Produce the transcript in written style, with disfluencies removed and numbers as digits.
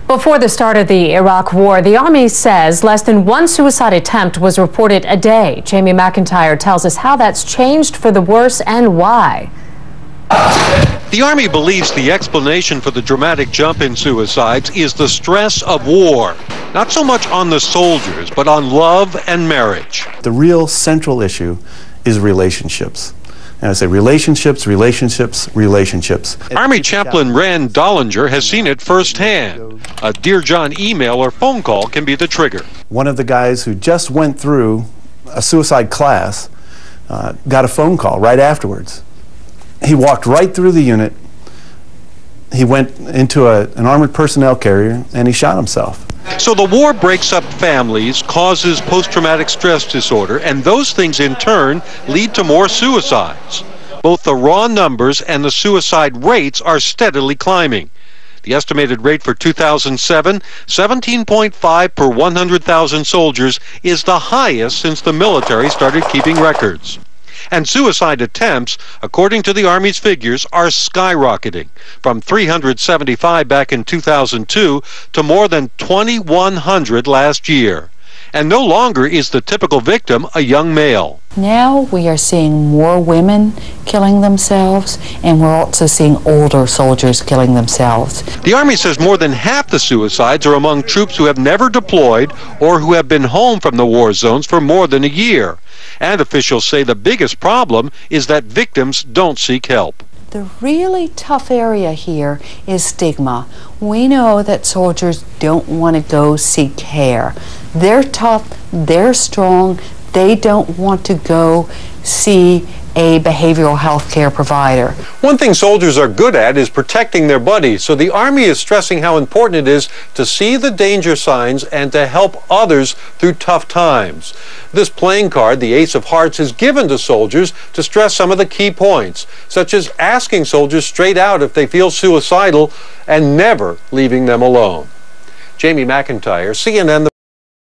Before the start of the Iraq War, the Army says less than one suicide attempt was reported a day. Jamie McIntyre tells us how that's changed for the worse and why. The Army believes the explanation for the dramatic jump in suicides is the stress of war. Not so much on the soldiers, but on love and marriage. The real central issue is relationships. And I say relationships, relationships, relationships. Army Chaplain Rand Dollinger has seen it firsthand. A Dear John email or phone call can be the trigger. One of the guys who just went through a suicide class got a phone call right afterwards. He walked right through the unit. He went into an armored personnel carrier and he shot himself. So the war breaks up families, causes post-traumatic stress disorder, and those things in turn lead to more suicides. Both the raw numbers and the suicide rates are steadily climbing. The estimated rate for 2007, 17.5 per 100,000 soldiers, is the highest since the military started keeping records. And suicide attempts, according to the Army's figures, are skyrocketing from 375 back in 2002 to more than 2,100 last year. And no longer is the typical victim a young male. Now we are seeing more women killing themselves, and we're also seeing older soldiers killing themselves. The Army says more than half the suicides are among troops who have never deployed or who have been home from the war zones for more than a year. And officials say the biggest problem is that victims don't seek help. The really tough area here is stigma. We know that soldiers don't want to go seek care. They're tough, they're strong, they don't want to go see a behavioral health care provider. One thing soldiers are good at is protecting their buddies, so the Army is stressing how important it is to see the danger signs and to help others through tough times. This playing card, the Ace of Hearts, is given to soldiers to stress some of the key points, such as asking soldiers straight out if they feel suicidal and never leaving them alone. Jamie McIntyre, CNN.